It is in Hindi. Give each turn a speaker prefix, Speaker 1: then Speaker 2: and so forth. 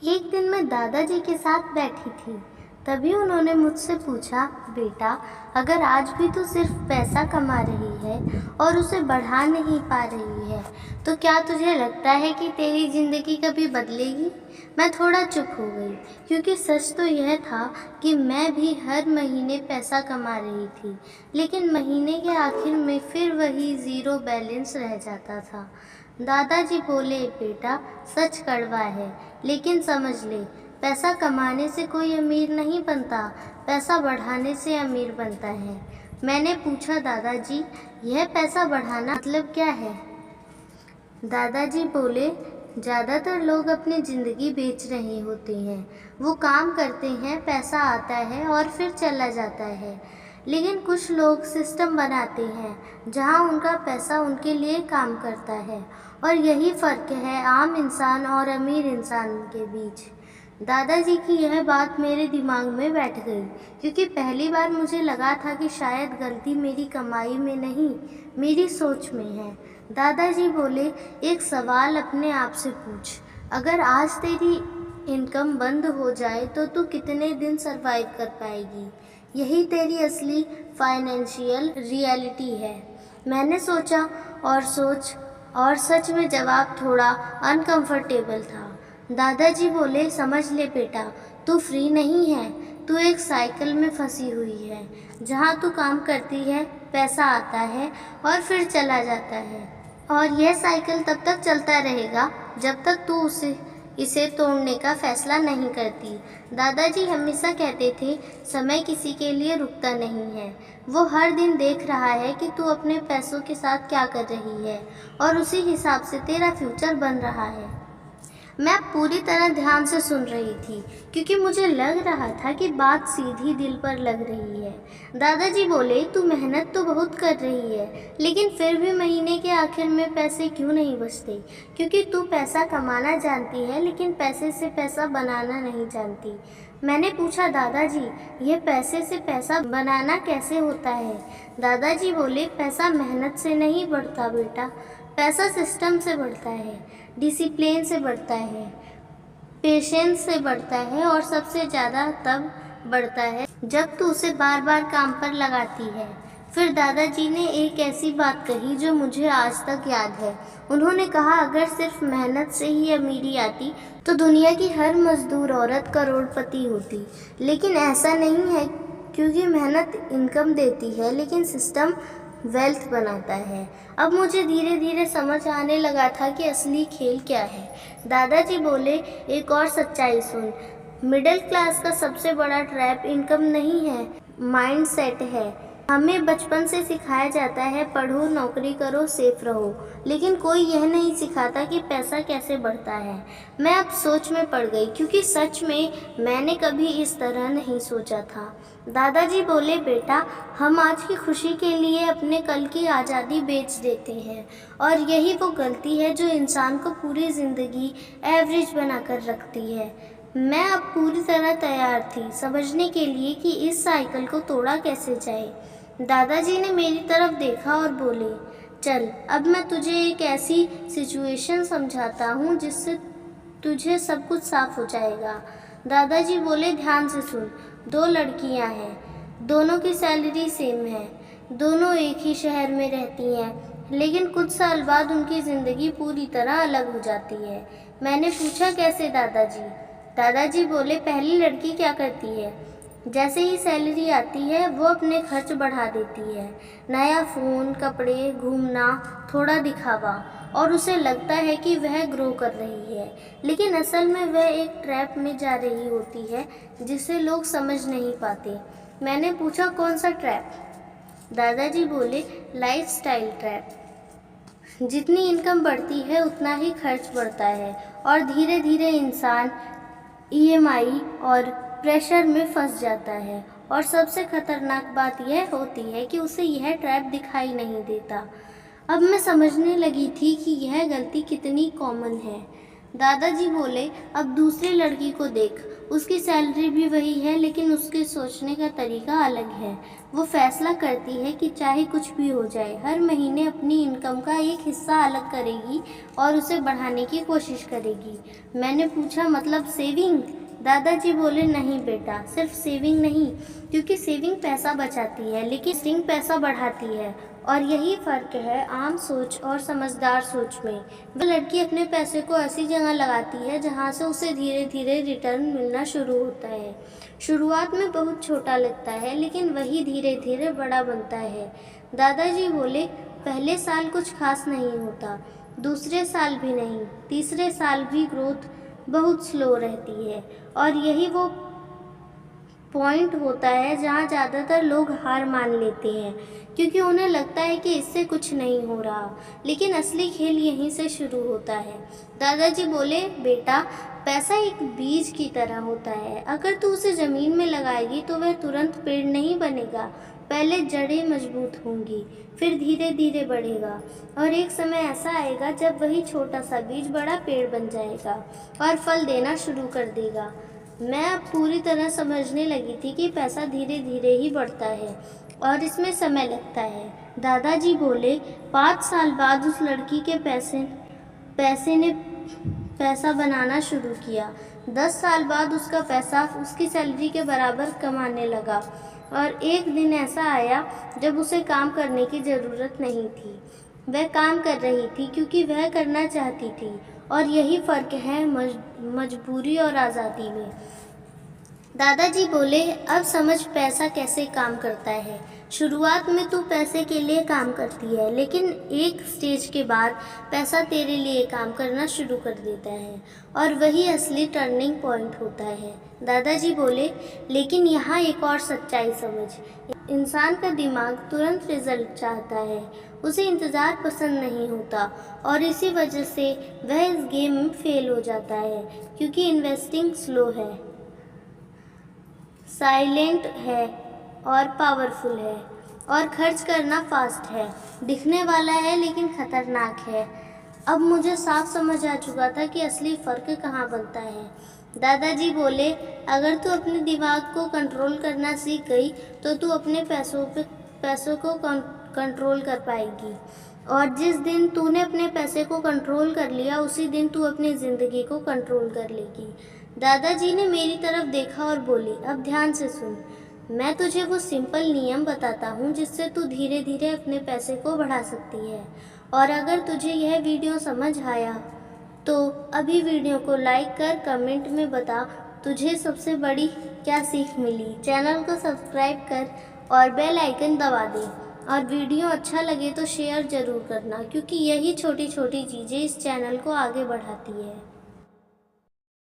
Speaker 1: एक दिन मैं दादाजी के साथ बैठी थी। तभी उन्होंने मुझसे पूछा, बेटा, अगर आज भी तू सिर्फ पैसा कमा रही है और उसे बढ़ा नहीं पा रही है, तो क्या तुझे लगता है कि तेरी ज़िंदगी कभी बदलेगी? मैं थोड़ा चुप हो गई, क्योंकि सच तो यह था कि मैं भी हर महीने पैसा कमा रही थी, लेकिन महीने के आखिर में फिर वही ज़ीरो बैलेंस रह जाता था। दादाजी बोले, बेटा, सच कड़वा है, लेकिन समझ ले, पैसा कमाने से कोई अमीर नहीं बनता, पैसा बढ़ाने से अमीर बनता है। मैंने पूछा, दादाजी, यह पैसा बढ़ाना मतलब क्या है? दादाजी बोले, ज़्यादातर लोग अपनी ज़िंदगी बेच रहे होते हैं। वो काम करते हैं, पैसा आता है और फिर चला जाता है। लेकिन कुछ लोग सिस्टम बनाते हैं जहां उनका पैसा उनके लिए काम करता है, और यही फ़र्क है आम इंसान और अमीर इंसान के बीच। दादाजी की यह बात मेरे दिमाग में बैठ गई, क्योंकि पहली बार मुझे लगा था कि शायद गलती मेरी कमाई में नहीं, मेरी सोच में है। दादाजी बोले, एक सवाल अपने आप से पूछ, अगर आज तेरी इनकम बंद हो जाए तो तू कितने दिन सरवाइव कर पाएगी? यही तेरी असली फाइनेंशियल रियलिटी है। मैंने सोचा और सच में जवाब थोड़ा अनकंफर्टेबल था। दादाजी बोले, समझ ले बेटा, तू फ्री नहीं है, तू एक साइकिल में फंसी हुई है, जहाँ तू काम करती है, पैसा आता है और फिर चला जाता है, और यह साइकिल तब तक चलता रहेगा जब तक तू इसे तोड़ने का फैसला नहीं करती। दादाजी हमेशा कहते थे, समय किसी के लिए रुकता नहीं है। वो हर दिन देख रहा है कि तू अपने पैसों के साथ क्या कर रही है, और उसी हिसाब से तेरा फ्यूचर बन रहा है। मैं पूरी तरह ध्यान से सुन रही थी, क्योंकि मुझे लग रहा था कि बात सीधी दिल पर लग रही है। दादाजी बोले, तू मेहनत तो बहुत कर रही है, लेकिन फिर भी महीने के आखिर में पैसे क्यों नहीं बचते? क्योंकि तू पैसा कमाना जानती है, लेकिन पैसे से पैसा बनाना नहीं जानती। मैंने पूछा, दादाजी, ये पैसे से पैसा बनाना कैसे होता है? दादाजी बोले, पैसा मेहनत से नहीं बढ़ता बेटा, पैसा सिस्टम से बढ़ता है, डिसिप्लिन से बढ़ता है, पेशेंस से बढ़ता है, और सबसे ज़्यादा तब बढ़ता है जब तू उसे बार बार काम पर लगाती है। फिर दादाजी ने एक ऐसी बात कही जो मुझे आज तक याद है। उन्होंने कहा, अगर सिर्फ मेहनत से ही अमीरी आती तो दुनिया की हर मजदूर औरत करोड़पति होती। लेकिन ऐसा नहीं है, क्योंकि मेहनत इनकम देती है, लेकिन सिस्टम वेल्थ बनाता है। अब मुझे धीरे धीरे समझ आने लगा था कि असली खेल क्या है। दादाजी बोले, एक और सच्चाई सुन, मिडिल क्लास का सबसे बड़ा ट्रैप इनकम नहीं है, माइंड सेट है। हमें बचपन से सिखाया जाता है, पढ़ो, नौकरी करो, सेफ रहो, लेकिन कोई यह नहीं सिखाता कि पैसा कैसे बढ़ता है। मैं अब सोच में पड़ गई, क्योंकि सच में मैंने कभी इस तरह नहीं सोचा था। दादाजी बोले, बेटा, हम आज की खुशी के लिए अपने कल की आज़ादी बेच देते हैं, और यही वो गलती है जो इंसान को पूरी ज़िंदगी एवरेज बनाकर रखती है। मैं अब पूरी तरह तैयार थी समझने के लिए कि इस साइकिल को तोड़ा कैसे जाए। दादाजी ने मेरी तरफ देखा और बोले, चल, अब मैं तुझे एक ऐसी सिचुएशन समझाता हूँ जिससे तुझे सब कुछ साफ हो जाएगा। दादाजी बोले, ध्यान से सुन, दो लड़कियाँ हैं, दोनों की सैलरी सेम है, दोनों एक ही शहर में रहती हैं, लेकिन कुछ साल बाद उनकी ज़िंदगी पूरी तरह अलग हो जाती है। मैंने पूछा, कैसे दादाजी? दादाजी बोले, पहली लड़की क्या करती है, जैसे ही सैलरी आती है वो अपने खर्च बढ़ा देती है, नया फ़ोन, कपड़े, घूमना, थोड़ा दिखावा, और उसे लगता है कि वह ग्रो कर रही है, लेकिन असल में वह एक ट्रैप में जा रही होती है जिसे लोग समझ नहीं पाते। मैंने पूछा, कौन सा ट्रैप? दादाजी बोले, लाइफस्टाइल ट्रैप। जितनी इनकम बढ़ती है उतना ही खर्च बढ़ता है, और धीरे धीरे इंसान ईएमआई और प्रेशर में फंस जाता है। और सबसे खतरनाक बात यह होती है कि उसे यह ट्रैप दिखाई नहीं देता। अब मैं समझने लगी थी कि यह गलती कितनी कॉमन है। दादाजी बोले, अब दूसरी लड़की को देख, उसकी सैलरी भी वही है लेकिन उसके सोचने का तरीका अलग है। वो फैसला करती है कि चाहे कुछ भी हो जाए, हर महीने अपनी इनकम का एक हिस्सा अलग करेगी और उसे बढ़ाने की कोशिश करेगी। मैंने पूछा, मतलब सेविंग? दादाजी बोले, नहीं बेटा, सिर्फ सेविंग नहीं, क्योंकि सेविंग पैसा बचाती है लेकिन सेविंग पैसा बढ़ाती है, और यही फ़र्क है आम सोच और समझदार सोच में। वह लड़की अपने पैसे को ऐसी जगह लगाती है जहाँ से उसे धीरे धीरे रिटर्न मिलना शुरू होता है। शुरुआत में बहुत छोटा लगता है लेकिन वही धीरे धीरे बड़ा बनता है। दादाजी बोले, पहले साल कुछ खास नहीं होता, दूसरे साल भी नहीं, तीसरे साल भी ग्रोथ बहुत स्लो रहती है, और यही वो पॉइंट होता है जहाँ ज़्यादातर लोग हार मान लेते हैं, क्योंकि उन्हें लगता है कि इससे कुछ नहीं हो रहा, लेकिन असली खेल यहीं से शुरू होता है। दादाजी बोले, बेटा, पैसा एक बीज की तरह होता है, अगर तू उसे ज़मीन में लगाएगी तो वह तुरंत पेड़ नहीं बनेगा। पहले जड़ें मजबूत होंगी, फिर धीरे धीरे बढ़ेगा, और एक समय ऐसा आएगा जब वही छोटा सा बीज बड़ा पेड़ बन जाएगा और फल देना शुरू कर देगा। मैं अब पूरी तरह समझने लगी थी कि पैसा धीरे धीरे ही बढ़ता है और इसमें समय लगता है। दादाजी बोले, 5 साल बाद उस लड़की के पैसे ने पैसा बनाना शुरू किया। 10 साल बाद उसका पैसा उसकी सैलरी के बराबर कमाने लगा, और एक दिन ऐसा आया जब उसे काम करने की ज़रूरत नहीं थी। वह काम कर रही थी क्योंकि वह करना चाहती थी, और यही फ़र्क है मजबूरी और आज़ादी में। दादाजी बोले, अब समझ पैसा कैसे काम करता है। शुरुआत में तू पैसे के लिए काम करती है, लेकिन एक स्टेज के बाद पैसा तेरे लिए काम करना शुरू कर देता है, और वही असली टर्निंग पॉइंट होता है। दादाजी बोले, लेकिन यहाँ एक और सच्चाई समझ, इंसान का दिमाग तुरंत रिजल्ट चाहता है, उसे इंतज़ार पसंद नहीं होता, और इसी वजह से वह इस गेम में फेल हो जाता है, क्योंकि इन्वेस्टिंग स्लो है, साइलेंट है और पावरफुल है, और खर्च करना फास्ट है, दिखने वाला है लेकिन ख़तरनाक है। अब मुझे साफ समझ आ चुका था कि असली फ़र्क कहाँ बनता है। दादाजी बोले, अगर तू अपने दिमाग को कंट्रोल करना सीख गई तो तू अपने पैसों को कंट्रोल कर पाएगी, और जिस दिन तूने अपने पैसे को कंट्रोल कर लिया उसी दिन तू अपनी ज़िंदगी को कंट्रोल कर लेगी। दादाजी ने मेरी तरफ देखा और बोली, अब ध्यान से सुन, मैं तुझे वो सिंपल नियम बताता हूँ जिससे तू धीरे धीरे अपने पैसे को बढ़ा सकती है। और अगर तुझे यह वीडियो समझ आया तो अभी वीडियो को लाइक कर कमेंट में बता तुझे सबसे बड़ी क्या सीख मिली। चैनल को सब्सक्राइब कर और बेल आइकन दबा दे, और वीडियो अच्छा लगे तो शेयर ज़रूर करना, क्योंकि यही छोटी छोटी चीज़ें इस चैनल को आगे बढ़ाती है।